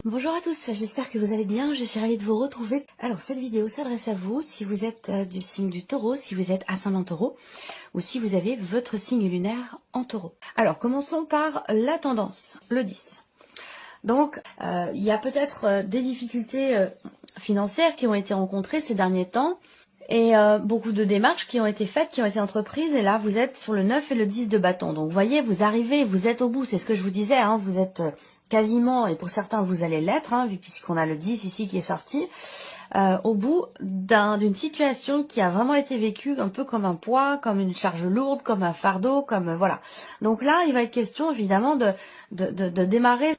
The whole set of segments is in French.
Bonjour à tous, j'espère que vous allez bien, je suis ravie de vous retrouver. Alors cette vidéo s'adresse à vous si vous êtes du signe du Taureau, si vous êtes ascendant Taureau ou si vous avez votre signe lunaire en Taureau. Alors commençons par la tendance, le 10. Donc il y a peut-être des difficultés financières qui ont été rencontrées ces derniers temps et beaucoup de démarches qui ont été faites, qui ont été entreprises, et là vous êtes sur le 9 et le 10 de bâton. Donc vous voyez, vous arrivez, vous êtes au bout, c'est ce que je vous disais, hein, vous êtes quasiment, et pour certains vous allez l'être, hein, puisqu'on a le 10 ici qui est sorti, au bout d'une situation qui a vraiment été vécue un peu comme un poids, comme une charge lourde, comme un fardeau, comme voilà. Donc là, il va être question évidemment de démarrer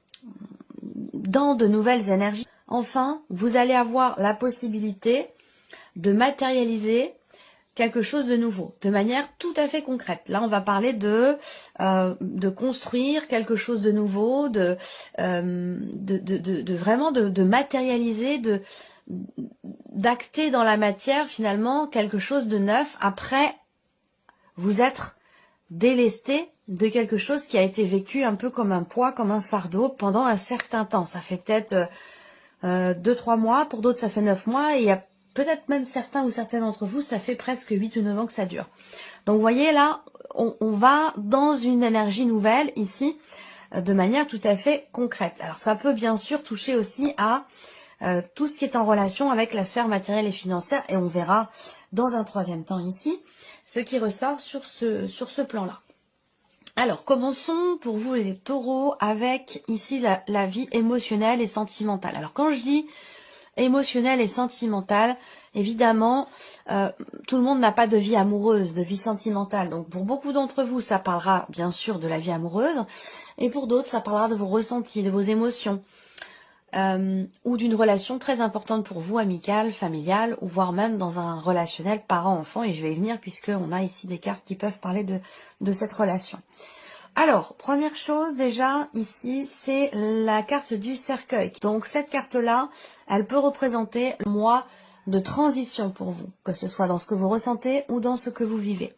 dans de nouvelles énergies. Enfin, vous allez avoir la possibilité de matérialiser quelque chose de nouveau, de manière tout à fait concrète. Là, on va parler de construire quelque chose de nouveau, vraiment de matérialiser, d'acter dans la matière finalement quelque chose de neuf après vous être délesté de quelque chose qui a été vécu un peu comme un poids, comme un fardeau pendant un certain temps. Ça fait peut-être 2-3 mois, pour d'autres ça fait 9 mois, et il y a peut-être même certains ou certaines d'entre vous, ça fait presque 8 ou 9 ans que ça dure. Donc vous voyez là, on va dans une énergie nouvelle ici, de manière tout à fait concrète. Alors ça peut bien sûr toucher aussi à tout ce qui est en relation avec la sphère matérielle et financière, et on verra dans un troisième temps ici ce qui ressort sur ce plan-là. Alors, commençons pour vous les taureaux avec ici la vie émotionnelle et sentimentale. Alors, quand je dis émotionnelle et sentimentale, évidemment, tout le monde n'a pas de vie amoureuse, de vie sentimentale. Donc, pour beaucoup d'entre vous, ça parlera bien sûr de la vie amoureuse, et pour d'autres, ça parlera de vos ressentis, de vos émotions, ou d'une relation très importante pour vous, amicale, familiale, ou voire même dans un relationnel parent-enfant, et je vais y venir puisqu'on a ici des cartes qui peuvent parler de cette relation. Alors, première chose déjà ici, c'est la carte du cercueil. Donc cette carte-là, elle peut représenter le mois de transition pour vous, que ce soit dans ce que vous ressentez ou dans ce que vous vivez.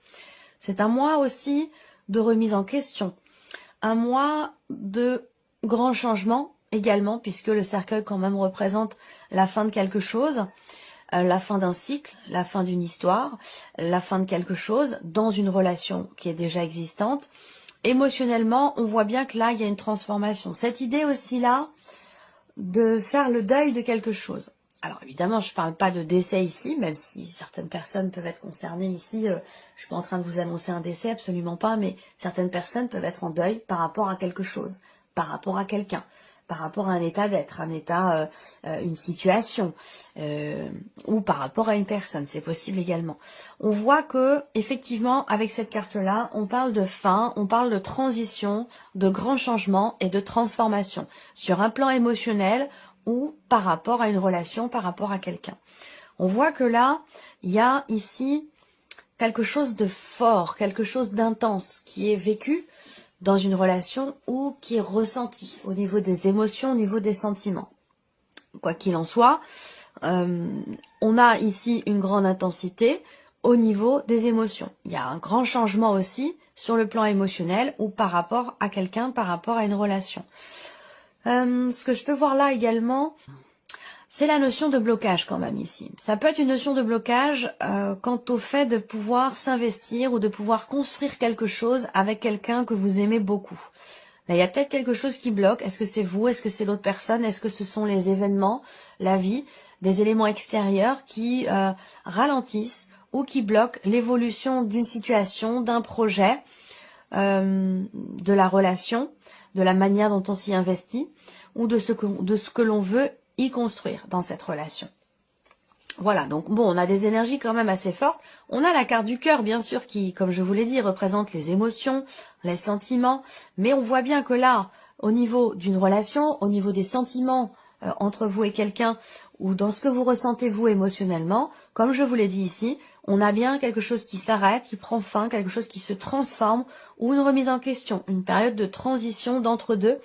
C'est un mois aussi de remise en question, un mois de grands changements également, puisque le cercueil quand même représente la fin de quelque chose, la fin d'un cycle, la fin d'une histoire, la fin de quelque chose dans une relation qui est déjà existante. Émotionnellement, on voit bien que là, il y a une transformation. Cette idée aussi là, de faire le deuil de quelque chose. Alors évidemment, je ne parle pas de décès ici, même si certaines personnes peuvent être concernées ici. Je ne suis pas en train de vous annoncer un décès, absolument pas, mais certaines personnes peuvent être en deuil par rapport à quelque chose, par rapport à quelqu'un, par rapport à un état d'être, un état, une situation, ou par rapport à une personne, c'est possible également. On voit que effectivement, avec cette carte-là, on parle de fin, on parle de transition, de grands changements et de transformation sur un plan émotionnel ou par rapport à une relation, par rapport à quelqu'un. On voit que là, il y a ici quelque chose de fort, quelque chose d'intense qui est vécu dans une relation ou qui est ressenti au niveau des émotions, au niveau des sentiments. Quoi qu'il en soit, on a ici une grande intensité au niveau des émotions. Il y a un grand changement aussi sur le plan émotionnel ou par rapport à quelqu'un, par rapport à une relation. Ce que je peux voir là également, c'est la notion de blocage quand même ici. Ça peut être une notion de blocage quant au fait de pouvoir s'investir ou de pouvoir construire quelque chose avec quelqu'un que vous aimez beaucoup. Là, il y a peut-être quelque chose qui bloque. Est-ce que c'est vous? Est-ce que c'est l'autre personne? Est-ce que ce sont les événements, la vie, des éléments extérieurs qui ralentissent ou qui bloquent l'évolution d'une situation, d'un projet, de la relation, de la manière dont on s'y investit ou de ce que l'on veut y construire dans cette relation. Voilà, donc bon, on a des énergies quand même assez fortes. On a la carte du cœur, bien sûr, qui, comme je vous l'ai dit, représente les émotions, les sentiments. Mais on voit bien que là, au niveau d'une relation, au niveau des sentiments entre vous et quelqu'un, ou dans ce que vous ressentez vous émotionnellement, comme je vous l'ai dit ici, on a bien quelque chose qui s'arrête, qui prend fin, quelque chose qui se transforme, ou une remise en question, une période de transition d'entre-deux,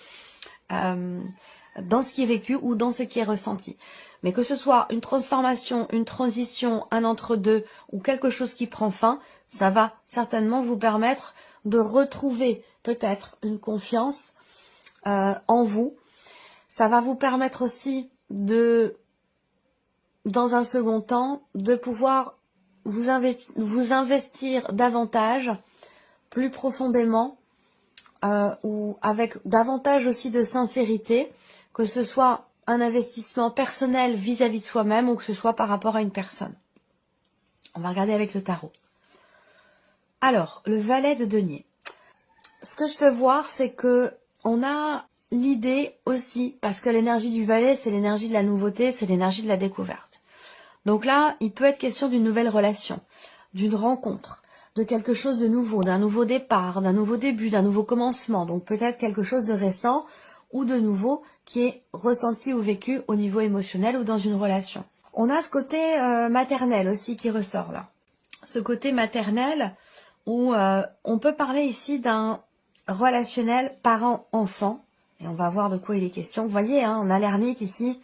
dans ce qui est vécu ou dans ce qui est ressenti. Mais que ce soit une transformation, une transition, un entre-deux ou quelque chose qui prend fin, ça va certainement vous permettre de retrouver peut-être une confiance en vous. Ça va vous permettre aussi de, dans un second temps, de pouvoir vous investir davantage, plus profondément, ou avec davantage aussi de sincérité, que ce soit un investissement personnel vis-à-vis de soi-même ou que ce soit par rapport à une personne. On va regarder avec le tarot. Alors, le valet de denier. Ce que je peux voir, c'est que on a l'idée aussi, parce que l'énergie du valet, c'est l'énergie de la nouveauté, c'est l'énergie de la découverte. Donc là, il peut être question d'une nouvelle relation, d'une rencontre, de quelque chose de nouveau, d'un nouveau départ, d'un nouveau début, d'un nouveau commencement. Donc peut-être quelque chose de récent ou de nouveau qui est ressenti ou vécu au niveau émotionnel ou dans une relation. On a ce côté maternel aussi qui ressort là. Ce côté maternel où on peut parler ici d'un relationnel parent-enfant. Et on va voir de quoi il est question. Vous voyez, hein, on a l'ermite ici.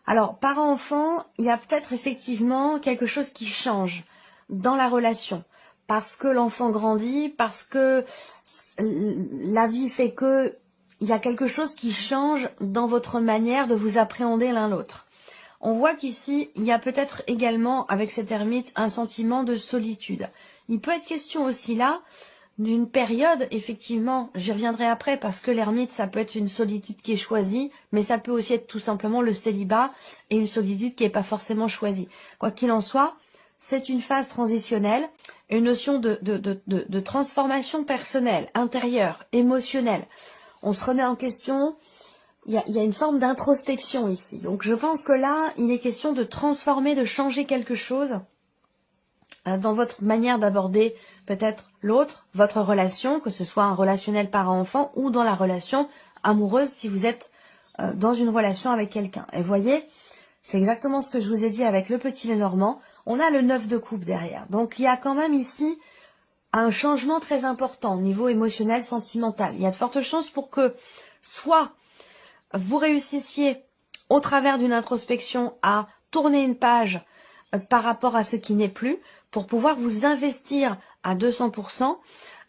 Alors, parent-enfant, il y a peut-être effectivement quelque chose qui change dans la relation. Parce que l'enfant grandit, parce que la vie fait que il y a quelque chose qui change dans votre manière de vous appréhender l'un l'autre. On voit qu'ici, il y a peut-être également, avec cet ermite, un sentiment de solitude. Il peut être question aussi là d'une période, effectivement, j'y reviendrai après, parce que l'ermite, ça peut être une solitude qui est choisie, mais ça peut aussi être tout simplement le célibat et une solitude qui n'est pas forcément choisie. Quoi qu'il en soit, c'est une phase transitionnelle, une notion de transformation personnelle, intérieure, émotionnelle. On se remet en question. Il y a une forme d'introspection ici. Donc je pense que là, il est question de transformer, de changer quelque chose dans votre manière d'aborder peut-être l'autre, votre relation, que ce soit un relationnel parent-enfant ou dans la relation amoureuse si vous êtes dans une relation avec quelqu'un. Et voyez, c'est exactement ce que je vous ai dit avec le petit Lenormand. On a le 9 de coupe derrière. Donc il y a quand même ici un changement très important au niveau émotionnel, sentimental. Il y a de fortes chances pour que soit vous réussissiez au travers d'une introspection à tourner une page par rapport à ce qui n'est plus, pour pouvoir vous investir à 200%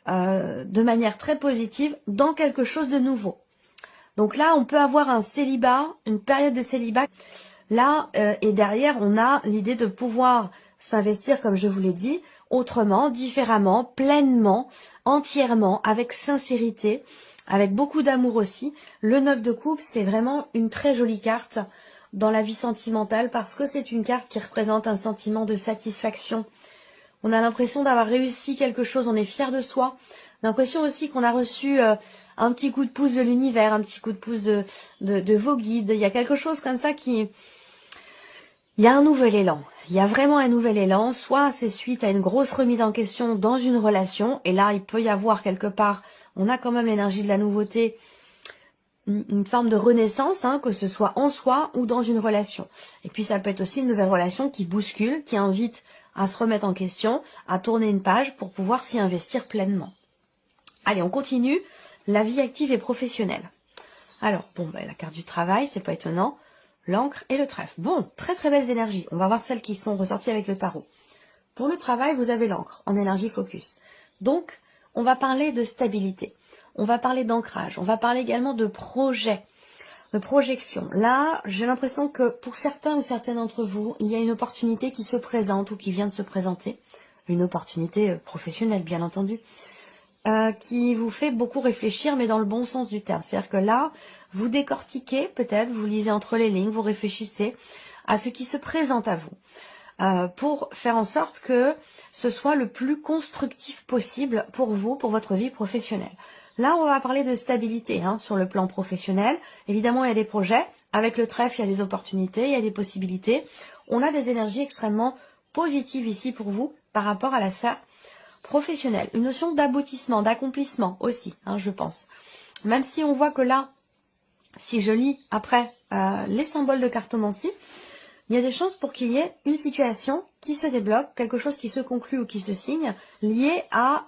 de manière très positive dans quelque chose de nouveau. Donc là, on peut avoir un célibat, une période de célibat. Là, et derrière, on a l'idée de pouvoir s'investir, comme je vous l'ai dit, autrement, différemment, pleinement, entièrement, avec sincérité, avec beaucoup d'amour aussi. Le 9 de coupe, c'est vraiment une très jolie carte dans la vie sentimentale parce que c'est une carte qui représente un sentiment de satisfaction. On a l'impression d'avoir réussi quelque chose, on est fier de soi. L'impression aussi qu'on a reçu un petit coup de pouce de l'univers, un petit coup de pouce de vos guides. Il y a quelque chose comme ça qui... Il y a un nouvel élan. Il y a vraiment un nouvel élan. Soit c'est suite à une grosse remise en question dans une relation. Et là, il peut y avoir quelque part, on a quand même l'énergie de la nouveauté, une forme de renaissance, hein, que ce soit en soi ou dans une relation. Et puis ça peut être aussi une nouvelle relation qui bouscule, qui invite à se remettre en question, à tourner une page pour pouvoir s'y investir pleinement. Allez, on continue. La vie active et professionnelle. Alors, bon, la carte du travail, c'est pas étonnant. L'encre et le trèfle. Bon, très très belles énergies. On va voir celles qui sont ressorties avec le tarot. Pour le travail, vous avez l'encre en énergie focus. Donc, on va parler de stabilité. On va parler d'ancrage. On va parler également de projet, de projection. Là, j'ai l'impression que pour certains ou certaines d'entre vous, il y a une opportunité qui se présente ou qui vient de se présenter. Une opportunité professionnelle, bien entendu. Qui vous fait beaucoup réfléchir, mais dans le bon sens du terme. C'est-à-dire que là, vous décortiquez, peut-être, vous lisez entre les lignes, vous réfléchissez à ce qui se présente à vous, pour faire en sorte que ce soit le plus constructif possible pour vous, pour votre vie professionnelle. Là, on va parler de stabilité sur le plan professionnel. Évidemment, il y a des projets. Avec le trèfle, il y a des opportunités, il y a des possibilités. On a des énergies extrêmement positives ici pour vous par rapport à la sphère professionnel, une notion d'aboutissement, d'accomplissement aussi, je pense. Même si on voit que là, si je lis après les symboles de cartomancie, il y a des chances pour qu'il y ait une situation qui se débloque, quelque chose qui se conclut ou qui se signe, lié à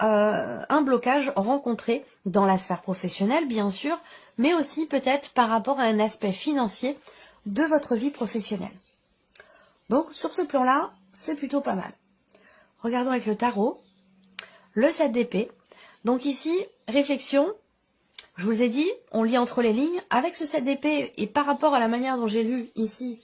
un blocage rencontré dans la sphère professionnelle, bien sûr, mais aussi peut-être par rapport à un aspect financier de votre vie professionnelle. Donc, sur ce plan-là, c'est plutôt pas mal. Regardons avec le tarot. Le 7 d'épée. Donc ici, réflexion, Je vous ai dit, on lit entre les lignes. Avec ce 7 d'épée, et par rapport à la manière dont j'ai lu ici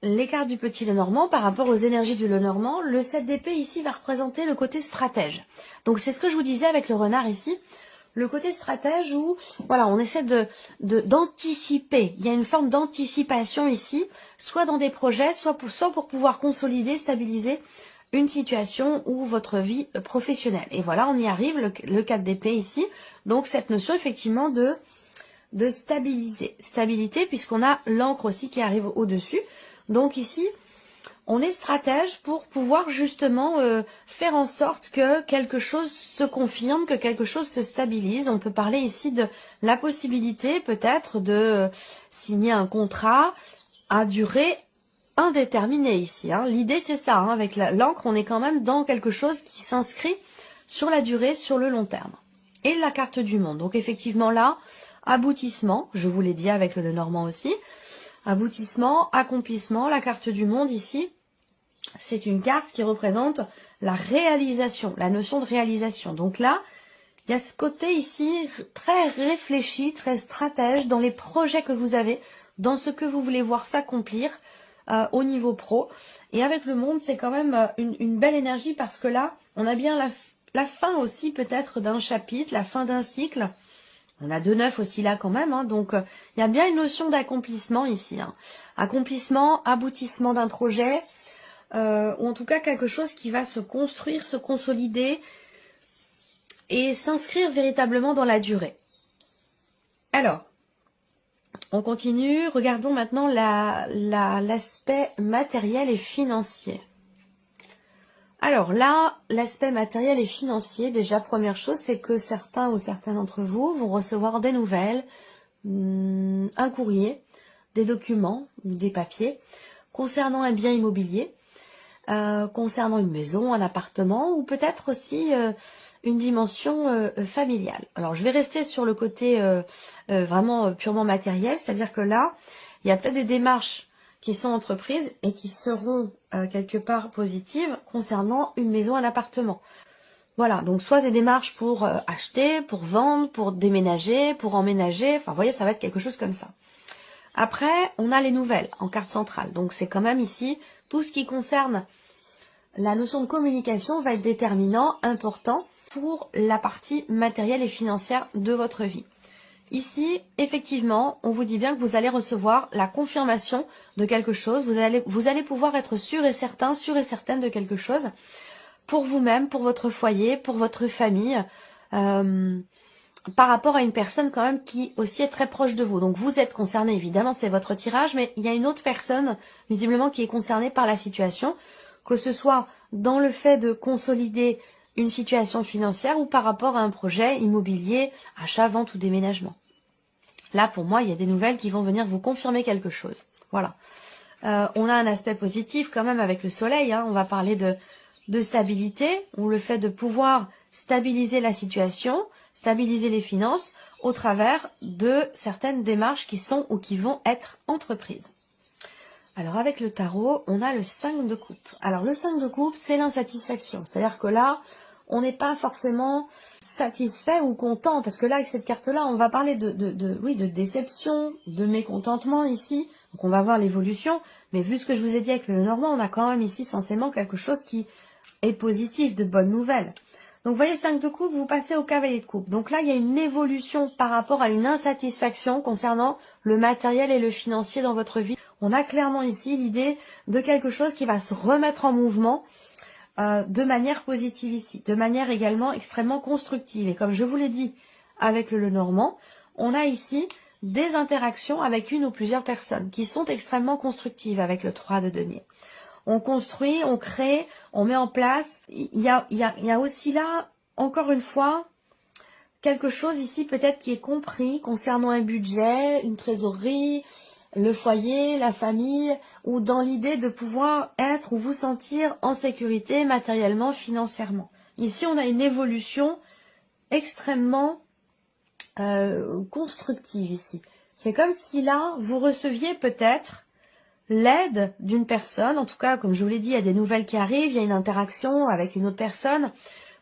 les cartes du petit Lenormand, par rapport aux énergies du Lenormand, le 7 d'épée ici va représenter le côté stratège. Donc c'est ce que je vous disais avec le renard ici, le côté stratège où voilà, on essaie d'anticiper. Il y a une forme d'anticipation ici, soit dans des projets, soit pour pouvoir consolider, stabiliser une situation ou votre vie professionnelle. Et voilà, on y arrive, le 4 d'épée ici. Donc cette notion effectivement de stabilité, puisqu'on a l'encre aussi qui arrive au-dessus. Donc ici, on est stratège pour pouvoir justement faire en sorte que quelque chose se confirme, que quelque chose se stabilise. On peut parler ici de la possibilité peut-être de signer un contrat à durée indéterminée ici. Hein. L'idée c'est ça, hein. Avec l'encre, on est quand même dans quelque chose qui s'inscrit sur la durée, sur le long terme. Et la carte du monde. Donc effectivement là, aboutissement, je vous l'ai dit avec le Lenormand aussi. Aboutissement, accomplissement, la carte du monde ici, c'est une carte qui représente la réalisation, la notion de réalisation. Donc là, il y a ce côté ici très réfléchi, très stratège dans les projets que vous avez, dans ce que vous voulez voir s'accomplir au niveau pro. Et avec le monde, c'est quand même une belle énergie parce que là, on a bien la fin aussi peut-être d'un chapitre, la fin d'un cycle. On a 2-9 aussi là quand même, hein, donc il y a bien une notion d'accomplissement ici. Hein. Accomplissement, aboutissement d'un projet, ou en tout cas quelque chose qui va se construire, se consolider et s'inscrire véritablement dans la durée. Alors, on continue, regardons maintenant l'aspect matériel et financier. Alors là, l'aspect matériel et financier, déjà première chose, c'est que certains ou certains d'entre vous vont recevoir des nouvelles, un courrier, des documents, des papiers, concernant un bien immobilier, concernant une maison, un appartement, ou peut-être aussi une dimension familiale. Alors je vais rester sur le côté vraiment purement matériel, c'est-à-dire que là, il y a peut-être des démarches qui sont entreprises et qui seront quelque part positives concernant une maison, un appartement. Voilà, donc soit des démarches pour acheter, pour vendre, pour déménager, pour emménager, enfin vous voyez, ça va être quelque chose comme ça. Après, on a les nouvelles en carte centrale, donc c'est quand même ici, tout ce qui concerne la notion de communication va être déterminant, important pour la partie matérielle et financière de votre vie. Ici, effectivement, on vous dit bien que vous allez recevoir la confirmation de quelque chose. Vous allez pouvoir être sûr et certaine de quelque chose pour vous-même, pour votre foyer, pour votre famille, par rapport à une personne quand même qui aussi est très proche de vous. Donc vous êtes concerné, évidemment, c'est votre tirage, mais il y a une autre personne, visiblement, qui est concernée par la situation, que ce soit dans le fait de consolider une situation financière ou par rapport à un projet immobilier, achat, vente ou déménagement. Là, pour moi, il y a des nouvelles qui vont venir vous confirmer quelque chose. Voilà. On a un aspect positif quand même avec le soleil. Hein. On va parler de stabilité, ou le fait de pouvoir stabiliser la situation, stabiliser les finances au travers de certaines démarches qui sont ou qui vont être entreprises. Alors avec le tarot, on a le 5 de coupe. Alors le 5 de coupe, c'est l'insatisfaction. C'est-à-dire que là, on n'est pas forcément satisfait ou content, parce que là, avec cette carte-là, on va parler de déception, de mécontentement ici. Donc on va voir l'évolution, mais vu ce que je vous ai dit avec le Normand, on a quand même ici censément quelque chose qui est positif, de bonnes nouvelles. Donc vous voyez, 5 de coupe, vous passez au cavalier de coupe. Donc là, il y a une évolution par rapport à une insatisfaction concernant le matériel et le financier dans votre vie. On a clairement ici l'idée de quelque chose qui va se remettre en mouvement de manière positive ici, de manière également extrêmement constructive. Et comme je vous l'ai dit avec le Lenormand, on a ici des interactions avec une ou plusieurs personnes qui sont extrêmement constructives avec le 3 de denier. On construit, on crée, on met en place. Il y a aussi là, encore une fois, quelque chose ici peut-être qui est compris concernant un budget, une trésorerie, le foyer, la famille, ou dans l'idée de pouvoir être ou vous sentir en sécurité matériellement, financièrement. Ici, on a une évolution extrêmement constructive ici. C'est comme si là, vous receviez peut-être l'aide d'une personne, en tout cas, comme je vous l'ai dit, il y a des nouvelles qui arrivent, il y a une interaction avec une autre personne.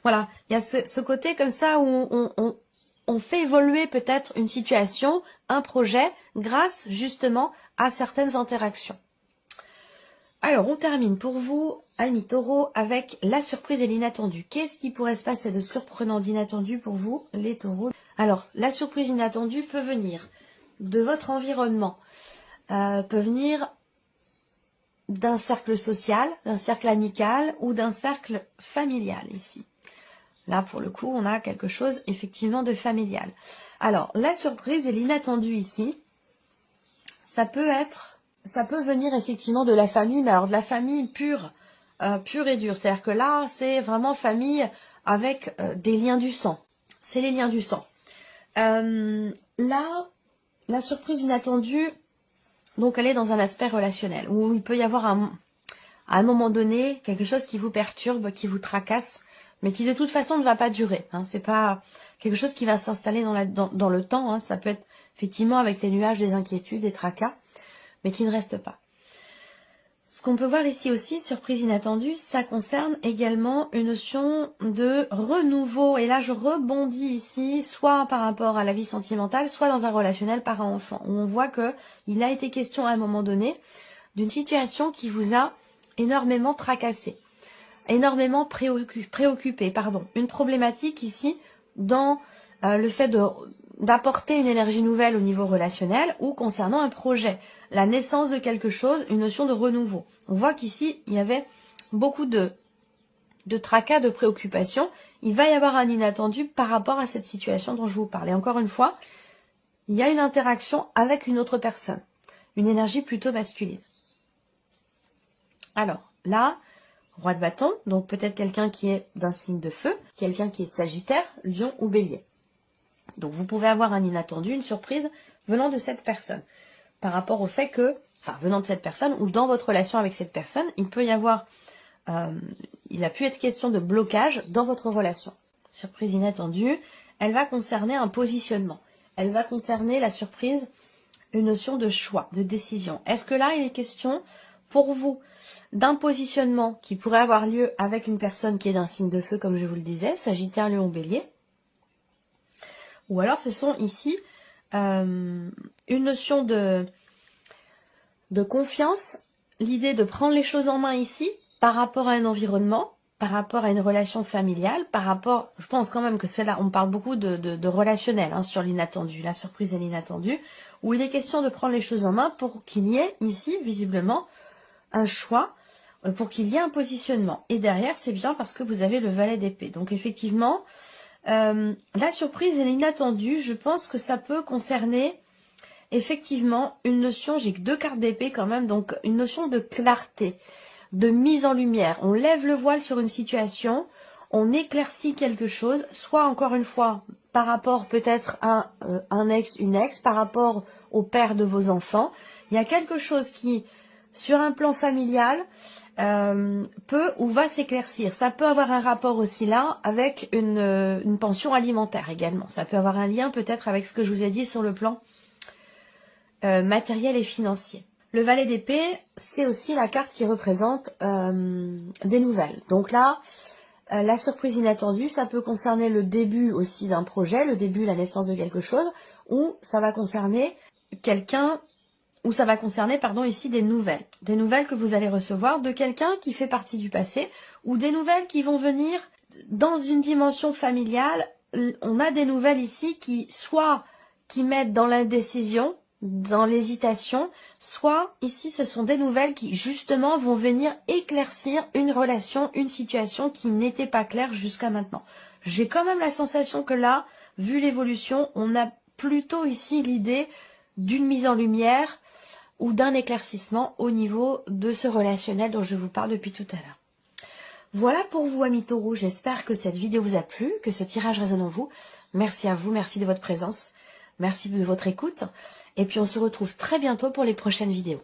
Voilà, il y a ce côté comme ça où on fait évoluer peut-être une situation, un projet, grâce justement à certaines interactions. Alors, on termine pour vous, amis taureaux, avec la surprise et l'inattendu. Qu'est-ce qui pourrait se passer de surprenant, d'inattendu pour vous, les taureaux? Alors, la surprise inattendue peut venir de votre environnement, peut venir d'un cercle social, d'un cercle amical ou d'un cercle familial ici. Là, pour le coup, on a quelque chose effectivement de familial. Alors, la surprise et l'inattendu ici, ça peut venir effectivement de la famille, mais alors de la famille pure et dure. C'est-à-dire que là, c'est vraiment famille avec des liens du sang. C'est les liens du sang. Là, la surprise inattendue, donc elle est dans un aspect relationnel, où il peut y avoir à un moment donné quelque chose qui vous perturbe, qui vous tracasse, mais qui de toute façon ne va pas durer. Hein. C'est pas quelque chose qui va s'installer dans le temps. Hein. Ça peut être effectivement avec les nuages, des inquiétudes, des tracas, mais qui ne reste pas. Ce qu'on peut voir ici aussi, surprise inattendue, ça concerne également une notion de renouveau. Et là, je rebondis ici, soit par rapport à la vie sentimentale, soit dans un relationnel parent-enfant, où on voit que il a été question à un moment donné d'une situation qui vous a énormément tracassé, énormément préoccupé, une problématique ici dans le fait d'apporter une énergie nouvelle au niveau relationnel ou concernant un projet, la naissance de quelque chose, une notion de renouveau. On voit qu'ici, il y avait beaucoup de tracas, de préoccupations. Il va y avoir un inattendu par rapport à cette situation dont je vous parlais. Encore une fois, il y a une interaction avec une autre personne, une énergie plutôt masculine. Alors, là, roi de bâton, donc peut-être quelqu'un qui est d'un signe de feu, quelqu'un qui est sagittaire, lion ou bélier. Donc vous pouvez avoir un inattendu, une surprise venant de cette personne. Par rapport au fait que, venant de cette personne ou dans votre relation avec cette personne, il peut y avoir, il a pu être question de blocage dans votre relation. Surprise inattendue, elle va concerner un positionnement. Elle va concerner la surprise, une notion de choix, de décision. Est-ce que là, il est question pour vous d'un positionnement qui pourrait avoir lieu avec une personne qui est d'un signe de feu, comme je vous le disais, Sagittaire, Lion, Bélier, ou alors ce sont ici une notion de confiance, l'idée de prendre les choses en main ici, par rapport à un environnement, par rapport à une relation familiale, par rapport, je pense quand même que cela, on parle beaucoup de relationnel hein, sur l'inattendu, la surprise et l'inattendu, où il est question de prendre les choses en main pour qu'il y ait ici, visiblement, un choix, pour qu'il y ait un positionnement. Et derrière, c'est bien parce que vous avez le valet d'épée. Donc effectivement, la surprise et l'inattendu, je pense que ça peut concerner effectivement une notion, j'ai que 2 cartes d'épée quand même, donc une notion de clarté, de mise en lumière. On lève le voile sur une situation, on éclaircit quelque chose, soit encore une fois par rapport peut-être à un ex, une ex, par rapport au père de vos enfants. Il y a quelque chose qui, sur un plan familial, peut ou va s'éclaircir. Ça peut avoir un rapport aussi là avec une pension alimentaire également. Ça peut avoir un lien peut-être avec ce que je vous ai dit sur le plan matériel et financier. Le valet d'épée, c'est aussi la carte qui représente des nouvelles. Donc là, la surprise inattendue, ça peut concerner le début aussi d'un projet, le début, la naissance de quelque chose, ou ça va concerner quelqu'un, ou ça va concerner, ici des nouvelles que vous allez recevoir de quelqu'un qui fait partie du passé, ou des nouvelles qui vont venir dans une dimension familiale. On a des nouvelles ici qui mettent dans l'indécision, dans l'hésitation, soit ici ce sont des nouvelles qui justement vont venir éclaircir une relation, une situation qui n'était pas claire jusqu'à maintenant. J'ai quand même la sensation que là, vu l'évolution, on a plutôt ici l'idée d'une mise en lumière ou d'un éclaircissement au niveau de ce relationnel dont je vous parle depuis tout à l'heure. Voilà pour vous, amis taureaux, j'espère que cette vidéo vous a plu, que ce tirage résonne en vous. Merci à vous, merci de votre présence, merci de votre écoute. Et puis on se retrouve très bientôt pour les prochaines vidéos.